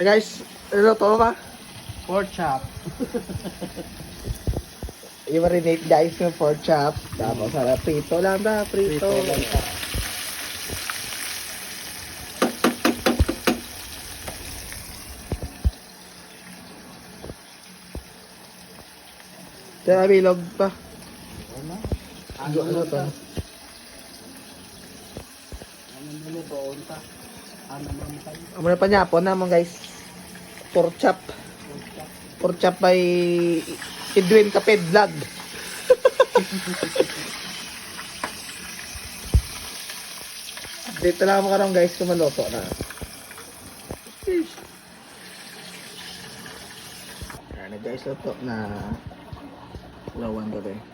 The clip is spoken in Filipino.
Guys, ano to ba? Pork chop. I-marinate guys yung pork chop. Tapos sana prito lang ba? Prito. Prito lang pa. Kaya bilog pa. Ano? Ano to? Ano mo po unta? Ano mo tayo? Amo na pa niya po naman guys. Pork chop. Pork chop. Pork chop by Edwin Kaped Vlog. Dito lang mo karong guys kung maluto na. Ano guys, luto na lawan ko din.